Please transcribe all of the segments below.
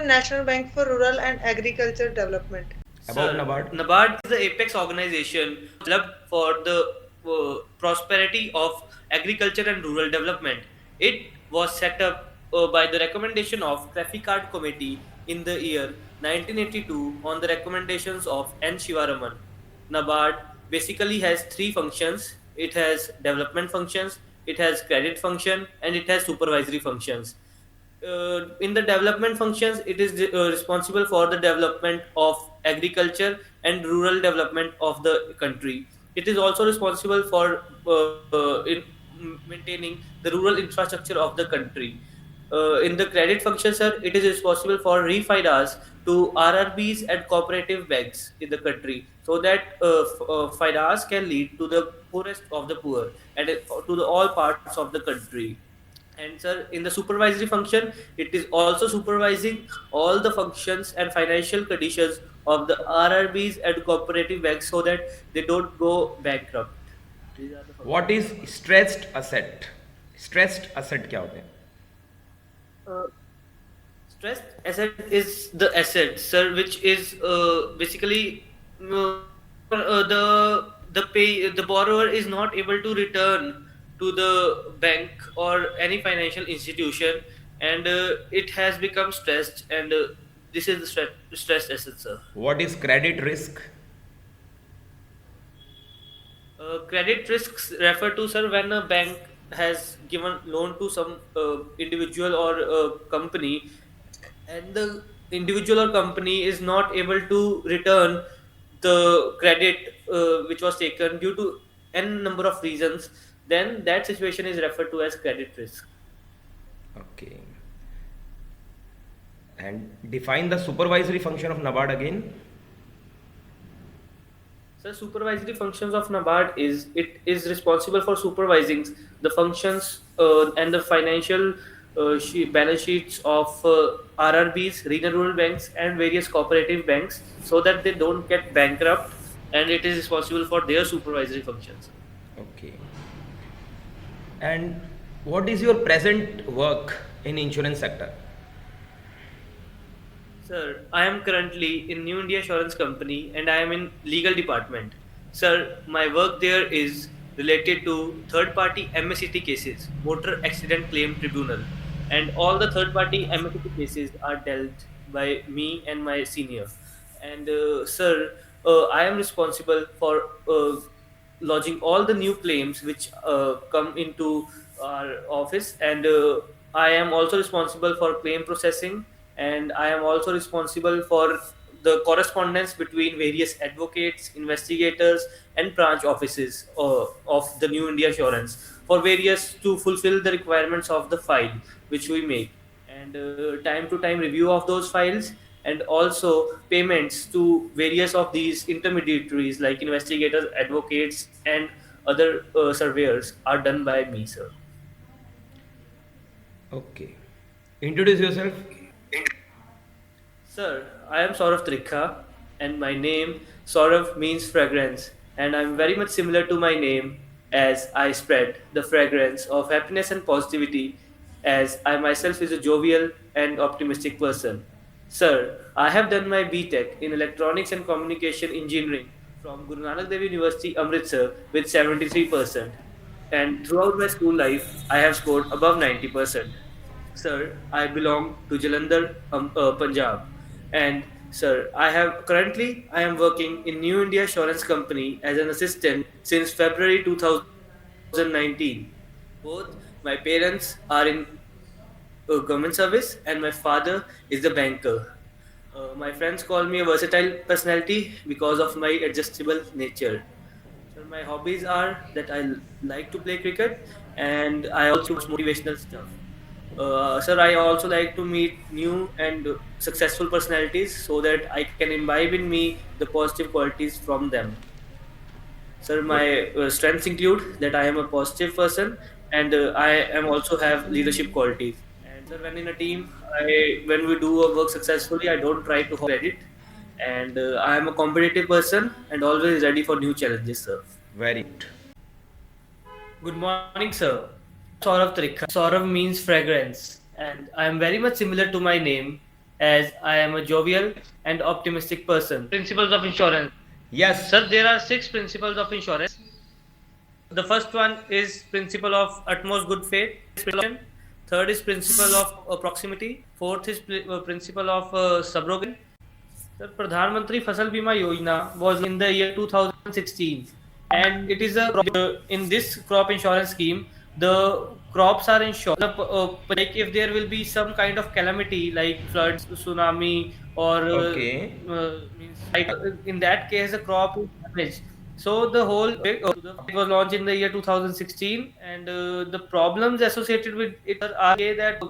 National Bank for Rural and Agriculture Development. About Sir, NABARD? NABARD is the apex organization developed for the prosperity of agriculture and rural development. It was set up by the recommendation of Card Committee in the year 1982 on the recommendations of N. Shivaraman. NABARD basically has three functions. It has development functions, it has credit function, and it has supervisory functions. In the development functions, it is responsible for the development of agriculture and rural development of the country. It is also responsible for maintaining the rural infrastructure of the country. In the credit function, sir, it is responsible for refinance to RRBs and cooperative banks in the country, so that finance can lead to the poorest of the poor and to the all parts of the country. And sir, in the supervisory function, it is also supervising all the functions and financial conditions of the RRBs and cooperative banks so that they don't go bankrupt. These are the What functions. is stressed asset? Stressed asset क्या होते हैं? Uh, Stressed asset is the asset, sir, which is basically the borrower is not able to return to the bank or any financial institution, and it has become stressed, and this is the stressed asset, sir. What is credit risk? Credit risks refer to, sir, when a bank has given loan to some individual or company, and the individual or company is not able to return the credit which was taken due to n number of reasons, then that situation is referred to as credit risk. Okay. And define the supervisory function of NABARD again. So supervisory functions of NABARD is it is responsible for supervising the functions and the financial balance sheets of RRBs, regional rural banks, and various cooperative banks, so that they don't get bankrupt, and it is responsible for their supervisory functions. Okay. And what is your present work in insurance sector? Sir, I am currently in New India Insurance Company and I am in legal department. Sir, my work there is related to third party MSCT cases, Motor Accident Claim Tribunal, and all the third party MSCT cases are dealt by me and my senior. And sir, I am responsible for lodging all the new claims which come into our office, and I am also responsible for claim processing, and I am also responsible for the correspondence between various advocates, investigators, and branch offices of the New India Assurance for various to fulfill the requirements of the file which we make, and time to time review of those files, and also payments to various of these intermediaries like investigators, advocates, and other surveyors are done by me, sir. Okay. Introduce yourself. Sir, I am Saurav Trikha, and my name Saurav means fragrance, and I'm very much similar to my name as I spread the fragrance of happiness and positivity, as I myself is a jovial and optimistic person. Sir, I have done my BTech in Electronics and Communication Engineering from Guru Nanak Dev University, Amritsar, with 73%, and throughout my school life, I have scored above 90%. Sir, I belong to Jalandhar, Punjab, and sir, I am working in New India Insurance Company as an assistant since February 2019. Both my parents are in government service, and my father is a banker. My friends call me a versatile personality because of my adjustable nature. So my hobbies are that like to play cricket, and I also watch motivational stuff. Sir, I also like to meet new and successful personalities so that I can imbibe in me the positive qualities from them. Sir, Good. my strengths include that I am a positive person, and I am also have leadership qualities. And sir, when in a team, when we do a work successfully, I don't try to hog credit, and I am a competitive person and always ready for new challenges, sir. Very good. Good morning, sir. Saurav Trikha. Saurav means fragrance, and I am very much similar to my name as I am a jovial and optimistic person. Principles of insurance. Yes. Sir, there are 6 principles of insurance. The first one is principle of utmost good faith. Third is principle of proximity. Fourth is principle of subrogation. Sir, Pradhan Mantri Fasal Bima Yojana was in the year 2016, and it is a in this crop insurance scheme. The crops are insured. Like if there will be some kind of calamity like floods, tsunami, or Okay. means like in that case the crop is damaged. So the whole it was launched in the year 2016, and the problems associated with it are that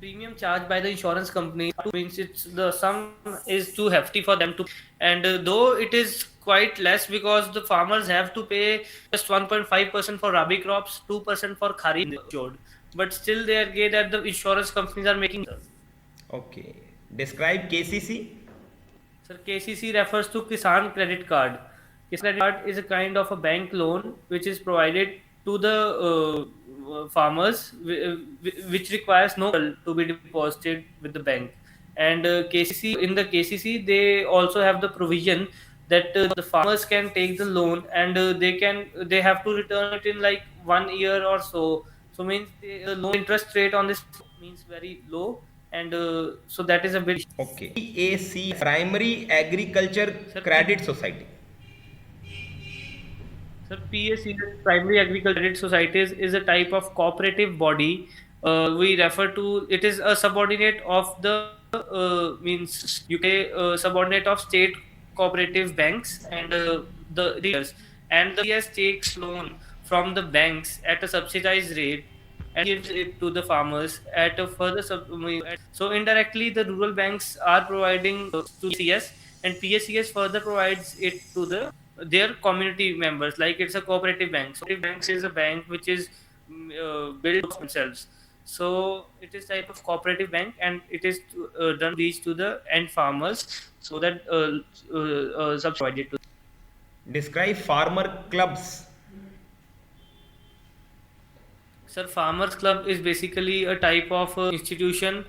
premium charged by the insurance company means it's the sum is too hefty for them to, and though it is quite less because the farmers have to pay just 1.5% for rabi crops, 2% for kharif insured, but still they are gay that the insurance companies are making. Okay. Describe KCC. Sir, KCC refers to Kisan Credit Card. Kisan Credit Card is a kind of a bank loan which is provided to the farmers, which requires no capital to be deposited with the bank. And KCC in the KCC they also have the provision that the farmers can take the loan, and they have to return it in like 1 year or so. So means the loan interest rate on this means very low, and so that is a bit. Okay. PAC, Primary Agriculture Sir, Credit Society. Sir, PAC, Primary Agricultural Credit Societies, is a type of cooperative body. We refer to it is a subordinate of the means UK subordinate of state cooperative banks, and the dealers, and the PS takes loan from the banks at a subsidized rate and gives it to the farmers at a further so indirectly the rural banks are providing to CS, and PSCS further provides it to their community members, like it's a cooperative bank. So cooperative banks is a bank which is built themselves, so it is type of cooperative bank, and it is done reach to the end farmers so that provided to. Describe farmer clubs. Sir, Farmers Club is basically a type of institution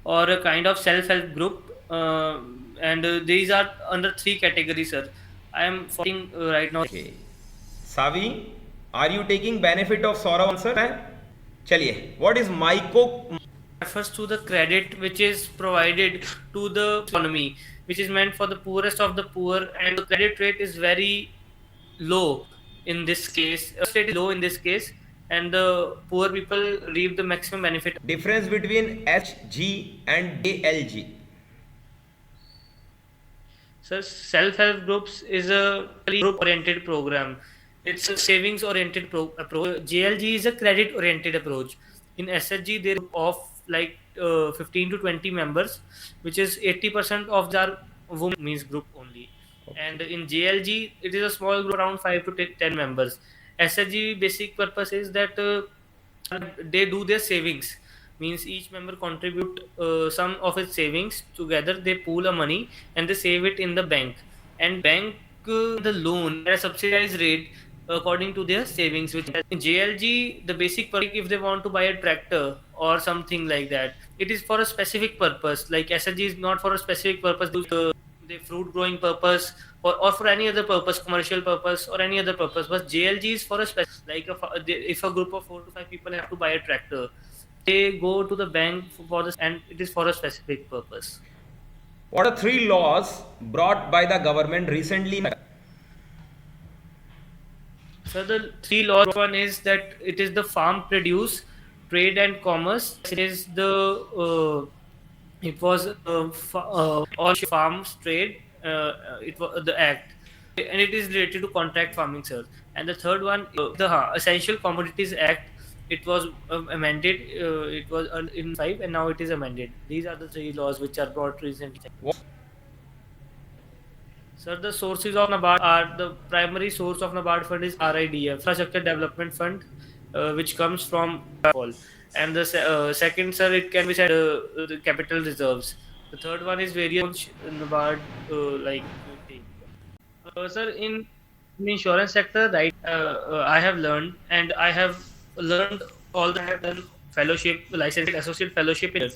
or a kind of self-help group, and these are under 3 categories, sir. I am following right now. Okay. Savi, are you taking benefit of Saurav answer? चलिए. What is MICO? Refers to the credit which is provided to the economy, which is meant for the poorest of the poor, and the credit rate is very low in this case. Rate is low in this case, and the poor people reap the maximum benefit. Difference between HG and ALG. So self-help groups is a group-oriented program. It's a savings-oriented approach. JLG is a credit-oriented approach. In SHG, they're of like 15 to 20 members, which is 80% of their women means group only. And in JLG, it is a small group around 5 to 10 members. SHG basic purpose is that they do their savings, means each member contribute some of its savings together, they pool a money and they save it in the bank, and bank the loan at a subsidized rate according to their savings, which in JLG the basic purpose, if they want to buy a tractor or something like that, it is for a specific purpose. Like SHG is not for a specific purpose, the fruit growing purpose, or for any other purpose, commercial purpose or any other purpose, but JLG is for a specific, like if a group of 4 to 5 people have to buy a tractor, they go to the bank for this, and it is for a specific purpose. What are 3 laws brought by the government recently? So the 3 laws, one is that it is the farm produce, trade and commerce. It is the it was all farms trade. It was the act, and it is related to contract farming, sir. And the third one, the Essential Commodities Act. It was amended. It was in 5, and now it is amended. These are the 3 laws which are brought recently. What? Sir, the sources of NABARD are the primary source of NABARD fund is RIDF, Infrastructure Development Fund, which comes from all. And the second, sir, it can be said the capital reserves. The third one is various NABARD like. Sir, in the insurance sector, right? I have learned, and I have learned all that I have done fellowship, licensed associate fellowship in,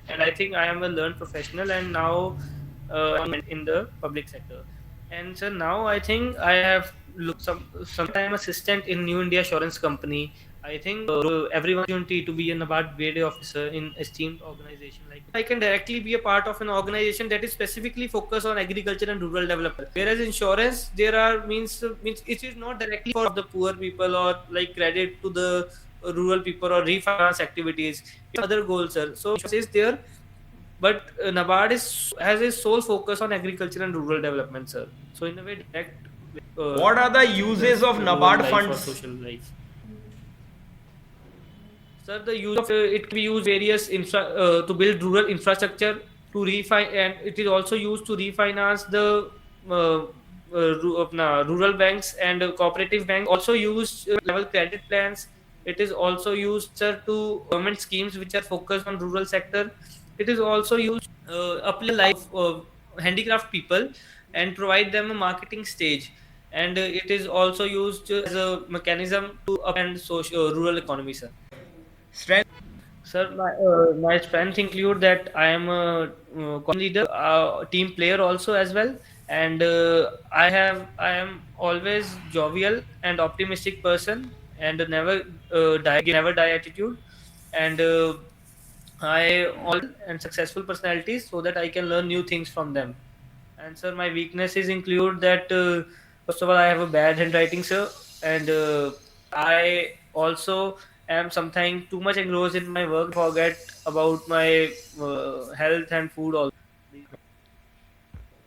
and I think I am a learned professional, and now I'm in the public sector. And so now I think I have looked some time assistant in New India Assurance Company. I think everyone opportunity to be a NABARD grade officer in esteemed organization like I can directly be a part of an organization that is specifically focused on agriculture and rural development. Whereas insurance, there are means it is not directly for the poor people or like credit to the rural people or refinance activities. Other goals, sir. So insurance is there, but NABARD has a sole focus on agriculture and rural development, sir. So in a way, direct What are the uses farmers' of rural NABARD life or funds? social life. Sir, the use of it can be used various to build rural infrastructure to refi, and it is also used to refinance the rural banks and cooperative banks. Also used level credit plans. It is also used, sir, to government schemes which are focused on rural sector. It is also used uplift life of handicraft people and provide them a marketing stage. And it is also used as a mechanism to upend social rural economy, sir. Strength. Sir, my strengths include that I am a leader, team player also as well, and I am always jovial and optimistic person, and never die attitude, and I all and successful personalities so that I can learn new things from them. And sir, my weaknesses include that first of all, I have a bad handwriting, sir, and I also am sometimes too much engrossed in my work, forget about my health and food also.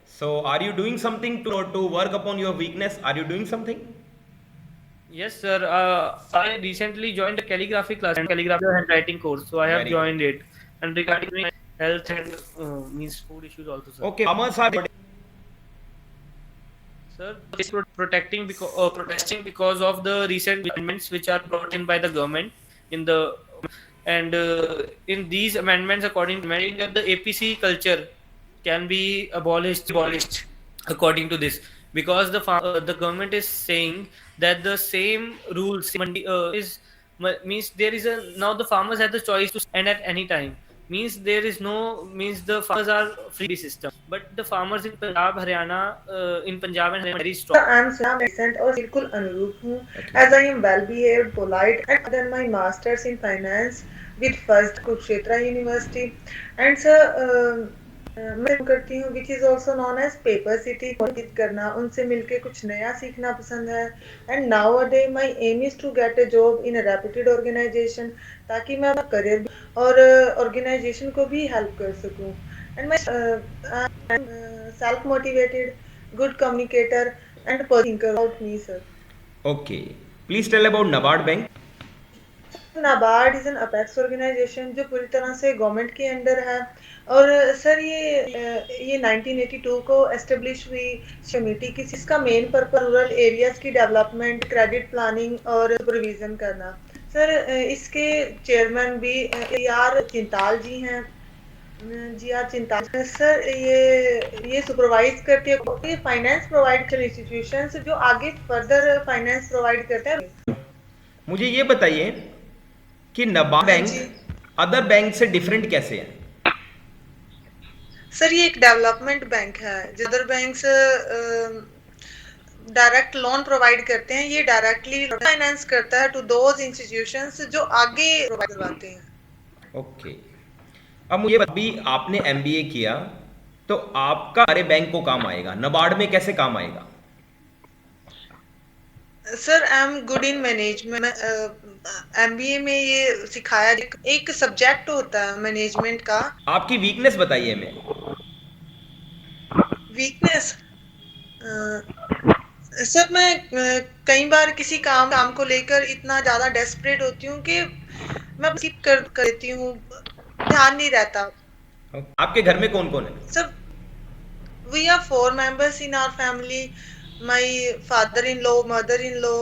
So, are you doing something to work upon your weakness? Are you doing something? Yes, sir. I recently joined a calligraphy class and calligraphy handwriting course, so I have Very good. joined it. And regarding my health and means food issues also, sir. Okay, farmers are. Sir, is protesting because of the recent amendments which are brought in by the government in the and in these amendments, according to that the APC culture can be abolished according to this because the government is saying that the same rules is means there is a now the farmers have the choice to end at any time means there is no means the farmers are free system but the farmers in Punjab and Haryana are very strong. I am Suna Descent और बिल्कुल अनुरूप हूँ Okay. as I am well behaved, polite and done my masters in finance with first Kurukshetra University and sir मैं करती हूँ which is also known as paper city motivate करना उनसे मिलके कुछ नया सीखना पसंद है and nowadays my aim is to get a job in a reputed organization ताकि मैं अपना करियर और organization को भी help कर सकूँ and my self motivated good communicator and positive thinker about me, sir. Okay. Please tell about NABARD Bank. NABARD is an apex organisation जो पूरी तरह से गवर्नमेंट के अंडर है और सर ये 1982 को एस्टेब्लिश हुई कमेटी की इसका मेन पर्पस रूरल एरियाज की डेवलपमेंट क्रेडिट प्लानिंग और सुपरविजन करना सर इसके चेयरमैन भी आर चिंताल जी हैं जी आर चिंताल सर ये सुपरवाइज करते हैं फाइनेंस प्रोवाइड इंस्टीट्यूशंस जो आगे फर्दर फाइनेंस प्रोवाइड करते हैं मुझे ये बताइए कि NABARD बैंक अदर बैंक से डिफरेंट कैसे है? सर ये एक डेवलपमेंट बैंक है other banks direct loan provide करते हैं ये डायरेक्टली फाइनेंस करता है टू दोज इंस्टीट्यूशंस जो आगे प्रोवाइड करवाते हैं। ओके। अब मुझे अभी आपने MBA किया तो आपका हमारे बैंक को काम आएगा, NABARD में कैसे काम आएगा? Sir I am good in management MBA में ये सिखाया एक सब्जेक्ट होता है मैनेजमेंट का। आपकी वीकनेस बताइए हमें। वीकनेस सर मैं कई बार किसी काम को लेकर इतना ज्यादा डेस्परेट होती हूँ कि मैं स्किप कर देती हूँ, ध्यान नहीं रहता। आपके घर में कौन कौन है? Sir we are 4 members in our family, my father-in-law, mother-in-law,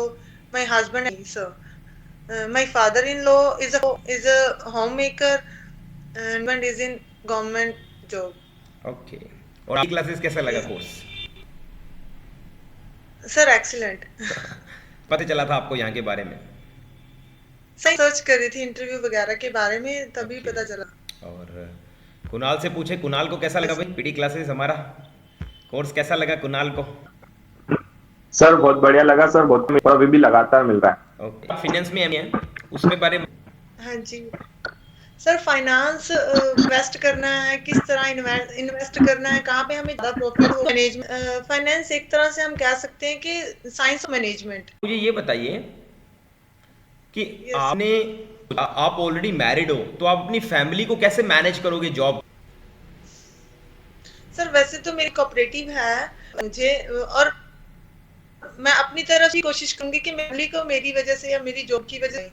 my husband and sir. My father-in-law is a homemaker and husband is in government job. Okay. और आपकी क्लासेस कैसा लगा कोर्स? Sir excellent. पता चला था आपको यहाँ के बारे में? सही सर्च कर रही थी इंटरव्यू वगैरह के बारे में तभी पता चला। और कुणाल से पूछे, कुणाल को कैसा लगा भाई पीडी क्लासेस हमारा कोर्स, कैसा लगा कुणाल को? सर बहुत बढ़िया लगा सर, बहुत अभी भी लगातार मिल रहा है। ओके, फाइनेंस में एमए है उसमें बारे में। हाँ जी सर, फाइनेंस इन्वेस्ट करना है, किस तरह इन्वेस्ट करना है, कहाँ पे हमें ज़्यादा प्रॉफिट हो, मैनेजमेंट फाइनेंस एक तरह से हम कह सकते हैं कि साइंस ऑफ मैनेजमेंट। मुझे ये बताइए कि Yes. आप ऑलरेडी मैरिड हो, तो आप अपनी फैमिली को कैसे मैनेज करोगे जॉब? सर वैसे तो मेरी कोऑपरेटिव है मुझे, और मैं अपनी तरफ ही कोशिश करूंगी कि फैमिली को मेरी वजह से या मेरी जॉब की वजह से,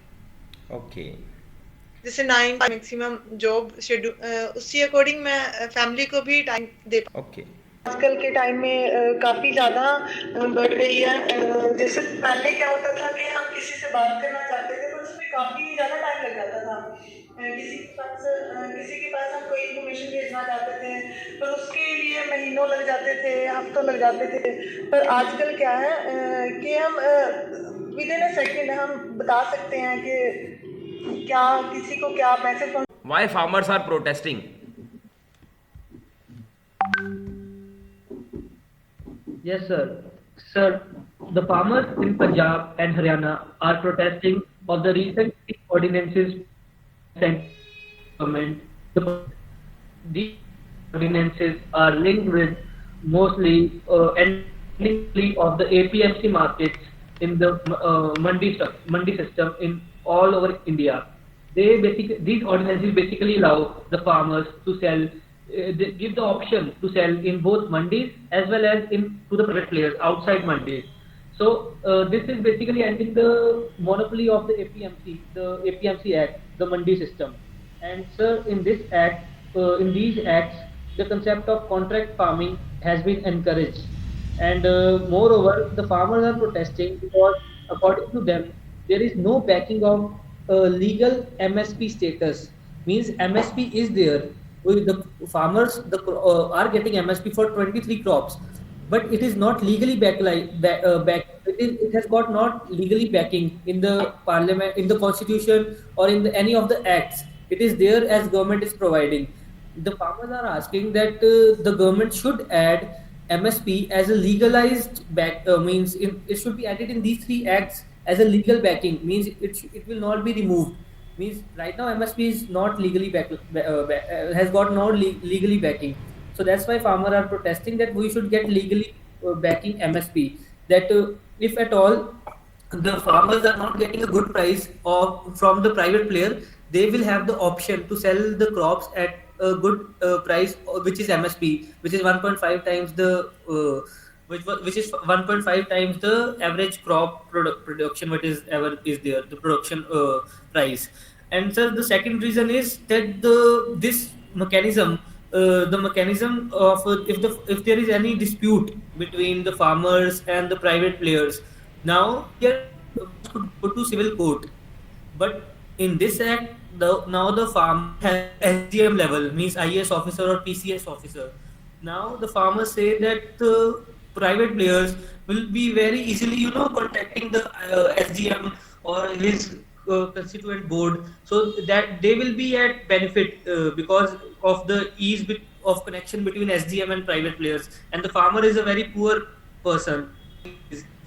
ओके, जैसे 9 मैक्सिमम जॉब शेड्यूल, उसी अकॉर्डिंग मैं फैमिली को भी टाइम दे। ओके। आजकल के टाइम में काफी ज्यादा बढ़ गई है। जैसे पहले क्या होता था कि हम किसी से बात करना चाहते थे तो उसमें काफी ज्यादा टाइम लग जाता था। किसी के पास हम कोई इन्फॉर्मेशन भेजना चाहते थे तो उसके लिए महीनों लग जाते थे, हफ्तों लग जाते थे। पर आजकल क्या है कि हम विद इन अ सेकेंड हम बता सकते हैं कि क्या किसी को क्या message. Why farmers are protesting? Yes, sir. Sir, the farmers in Punjab and Haryana are protesting of the recent ordinances sent government. These ordinances are linked with mostly endingly of the APMC markets in the mandi system in all over India. These ordinances basically allow the farmers to sell. They give the option to sell in both mandis as well as in to the private players outside mandis. So this is basically ending the monopoly of the APMC Act, the mandi system. And sir, in this act, in these acts, the concept of contract farming has been encouraged. And moreover, the farmers are protesting because, according to them, there is no backing of legal MSP status. Means MSP is there. The farmers are getting MSP for 23 crops, but it is not legally it has got not legally backing in the parliament, in the constitution, or in any of the acts. It is there as government is providing. The farmers are asking that the government should add MSP as a legalized back, means it should be added in these three acts as a legal backing, means it will not be removed. Means right now MSP is not legally has got no legally backing. So that's why farmers are protesting that we should get legally backing MSP. That if at all the farmers are not getting a good price from the private player, they will have the option to sell the crops at a good price, which is MSP, which is 1.5 times the which is 1.5 times the average crop production, what is ever is there, the production price. And so the second reason is that this mechanism, the mechanism of if there is any dispute between the farmers and the private players, now here could go to civil court. But in this act, now the farmer has SGM level, means IAS officer or PCS officer. Now the farmers say that private players will be very easily, contacting the SGM or his constituent board, so that they will be at benefit because of the ease of connection between SGM and private players. And the farmer is a very poor person,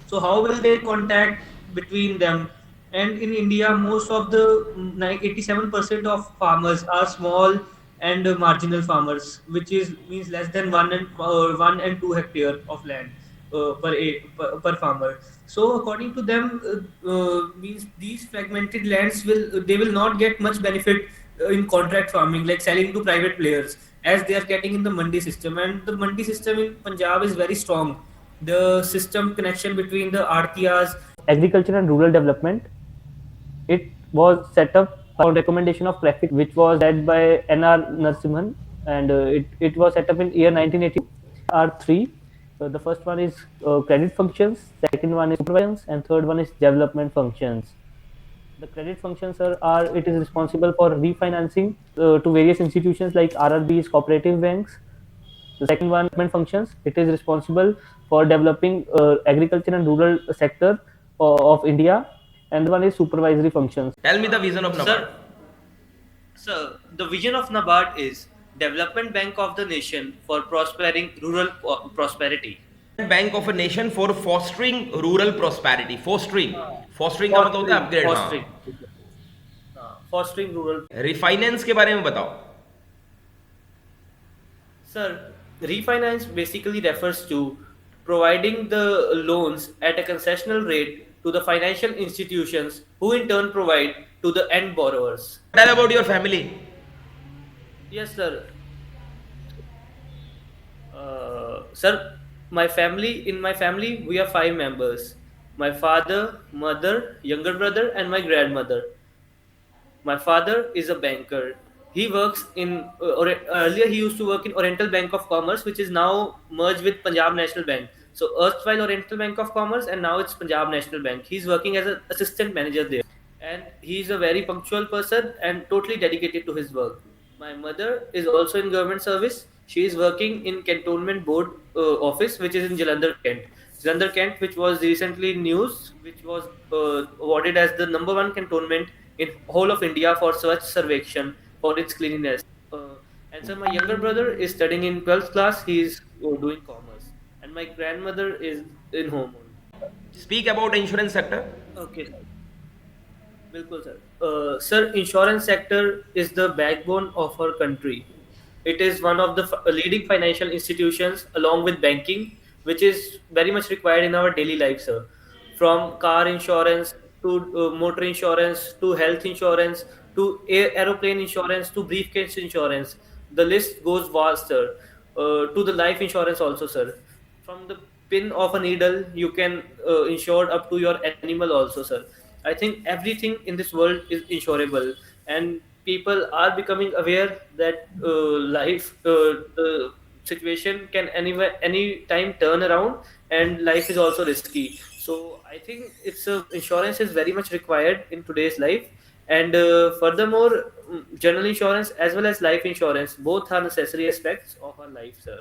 so how will they contact between them? And in India, most of the 87% of farmers are small and marginal farmers, which means less than 1 and 2 hectare of land per farmer. So according to them, means these fragmented lands will not get much benefit in contract farming, like selling to private players, as they are getting in the mandi system. And the mandi system in Punjab is very strong. The system connection between the Artiyas, agriculture and rural development, it was set up on recommendation of Prefect, which was led by N.R. Narasimhan, and it was set up in year 1980. Are three. The first one is credit functions, second one is supervisions, and third one is development functions. The credit functions it is responsible for refinancing to various institutions like RRBs, cooperative banks. The second one, development functions, it is responsible for developing agriculture and rural sector of India. And the one is supervisory functions. Tell me the vision of NABARD. Sir, the vision of NABARD is development bank of the nation for prospering rural prosperity. Bank of a nation for fostering rural prosperity. Fostering, fostering का मतलब होता है Fostering, upgrade. fostering, हाँ। fostering rural. Refinance के बारे में बताओ। Sir, refinance basically refers to providing the loans at a concessional rate to the financial institutions who in turn provide to the end borrowers. Tell about your family. Yes, sir. Sir, in my family, we are 5 members. My father, mother, younger brother, and my grandmother. My father is a banker. He works in, earlier he used to work in Oriental Bank of Commerce, which is now merged with Punjab National Bank. So erstwhile Oriental Bank of Commerce, and now it's Punjab National Bank. He's working as an assistant manager there. And he's a very punctual person and totally dedicated to his work. My mother is also in government service. She is working in Cantonment Board office, which is in Jalandhar, Kent. Jalandhar, Kent, which was recently news, which was awarded as the #1 cantonment in whole of India for Swachh Sarvekshan for its cleanliness. And so my younger brother is studying in 12th class. He is doing commerce, and my grandmother is in home only. Speak about insurance sector. Okay, sir. बिल्कुल sir. Sir, insurance sector is the backbone of our country. It is one of the leading financial institutions along with banking, which is very much required in our daily life, sir. From car insurance to motor insurance to health insurance to aeroplane insurance to briefcase insurance. The list goes vast, sir. To the life insurance also, sir. From the pin of a needle, you can insure up to your animal also, sir. I think everything in this world is insurable, and people are becoming aware that life situation can anywhere any time turn around, and life is also risky. So I think insurance is very much required in today's life. And furthermore, general insurance as well as life insurance both are necessary aspects of our life, sir.